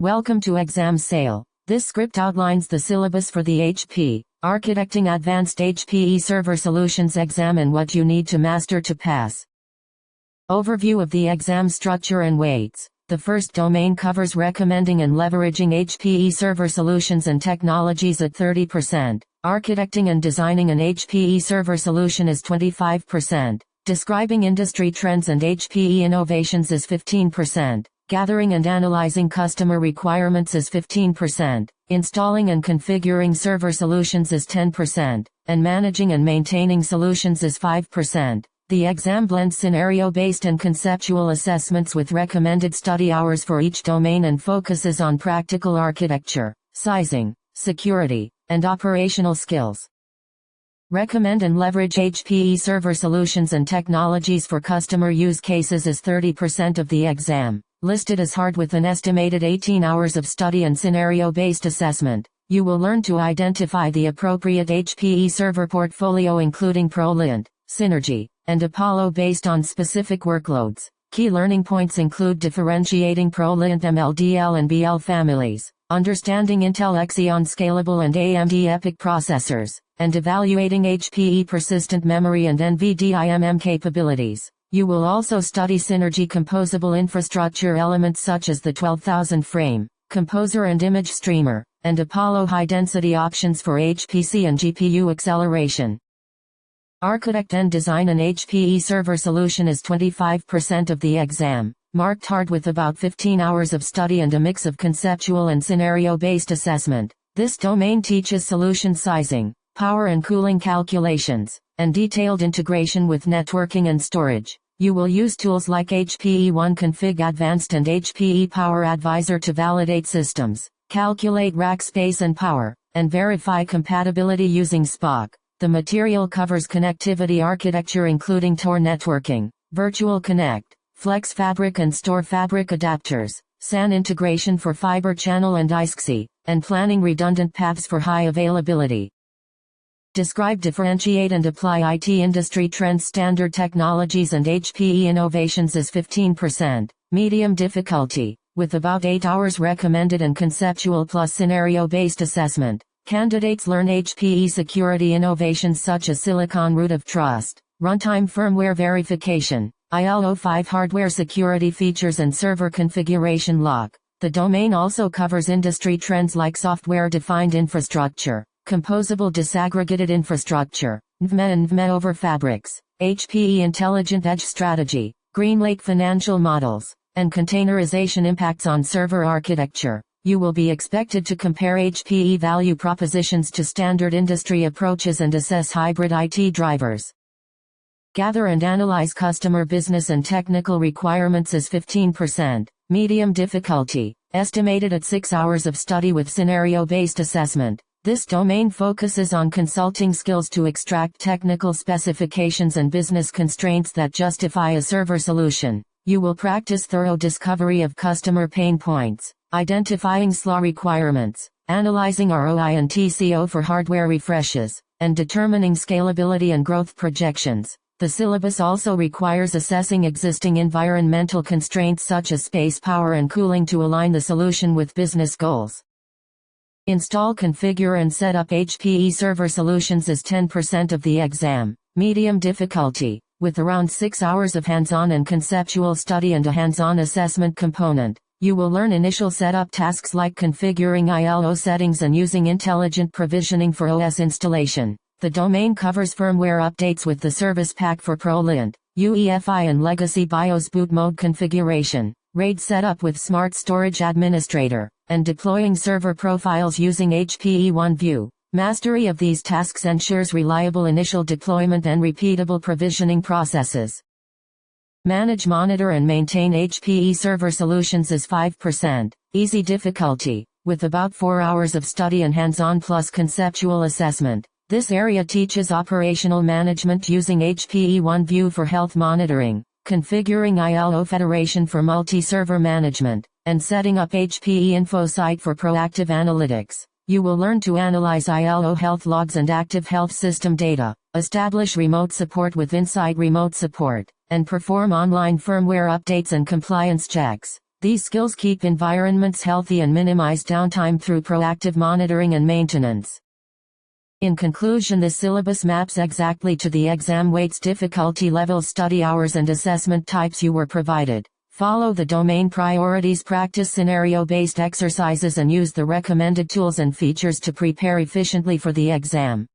Welcome to Exam Sale. This script outlines the syllabus for the HP Architecting Advanced HPE Server Solutions exam and what you need to master to pass. Overview of the exam structure and weights. The first domain covers recommending and leveraging HPE server solutions and technologies at 30%. Architecting and designing an HPE server solution is 25%. Describing industry trends and HPE innovations is 15%. Gathering and analyzing customer requirements is 15%. Installing and configuring server solutions is 10%. And managing and maintaining solutions is 5%. The exam blends scenario-based and conceptual assessments with recommended study hours for each domain and focuses on practical architecture, sizing, security, and operational skills. Recommend and leverage HPE server solutions and technologies for customer use cases is 30% of the exam, listed as hard with an estimated 18 hours of study and scenario-based assessment. You will learn to identify the appropriate HPE server portfolio including ProLint, Synergy, and Apollo based on specific workloads. Key learning points include differentiating ProLint MLDL and BL families, understanding Intel Xeon Scalable and AMD EPYC processors, and evaluating HPE persistent memory and NVDIMM capabilities. You will also study Synergy composable infrastructure elements such as the 12,000 frame, composer and image streamer, and Apollo high-density options for HPC and GPU acceleration. Architect and design an HPE server solution is 25% of the exam, marked hard with about 15 hours of study and a mix of conceptual and scenario-based assessment. This domain teaches solution sizing, power and cooling calculations, and detailed integration with networking and storage. You will use tools like HPE OneConfig Advanced and HPE Power Advisor to validate systems, calculate rack space and power, and verify compatibility using SPOC. The material covers connectivity architecture including Tor networking, Virtual Connect, Flex Fabric and Store Fabric adapters, SAN integration for fiber channel and ISCSI, and planning redundant paths for high availability. Describe, differentiate and apply IT industry trends, standard technologies and HPE innovations is 15%. Medium difficulty, with about 8 hours recommended and conceptual plus scenario-based assessment. Candidates learn HPE security innovations such as Silicon Root of Trust, runtime firmware verification, IL-05 hardware security features and server configuration lock. The domain also covers industry trends like software-defined infrastructure, composable disaggregated infrastructure, NVMe and NVMe over fabrics, HPE Intelligent Edge Strategy, GreenLake financial models, and containerization impacts on server architecture. You will be expected to compare HPE value propositions to standard industry approaches and assess hybrid IT drivers. Gather and analyze customer business and technical requirements is 15%. Medium difficulty, estimated at 6 hours of study with scenario-based assessment. This domain focuses on consulting skills to extract technical specifications and business constraints that justify a server solution. You will practice thorough discovery of customer pain points, identifying SLA requirements, analyzing ROI and TCO for hardware refreshes, and determining scalability and growth projections. The syllabus also requires assessing existing environmental constraints such as space, power and cooling to align the solution with business goals. Install, configure and set up HPE server solutions is 10% of the exam. Medium difficulty, with around 6 hours of hands-on and conceptual study and a hands-on assessment component. You will learn initial setup tasks like configuring ILO settings and using intelligent provisioning for OS installation. The domain covers firmware updates with the service pack for ProLint, UEFI and legacy BIOS boot mode configuration, RAID setup with Smart Storage Administrator, and deploying server profiles using HPE OneView. Mastery of these tasks ensures reliable initial deployment and repeatable provisioning processes. Manage, monitor and maintain HPE server solutions is 5%. Easy difficulty, with about 4 hours of study and hands-on plus conceptual assessment. This area teaches operational management using HPE OneView for health monitoring, configuring ILO Federation for multi-server management, and setting up HPE InfoSight for proactive analytics. You will learn to analyze ILO health logs and active health system data, establish remote support with Insight Remote Support, and perform online firmware updates and compliance checks. These skills keep environments healthy and minimize downtime through proactive monitoring and maintenance. In conclusion, this syllabus maps exactly to the exam weights, difficulty levels, study hours and assessment types you were provided. Follow the domain priorities, practice scenario-based exercises and use the recommended tools and features to prepare efficiently for the exam.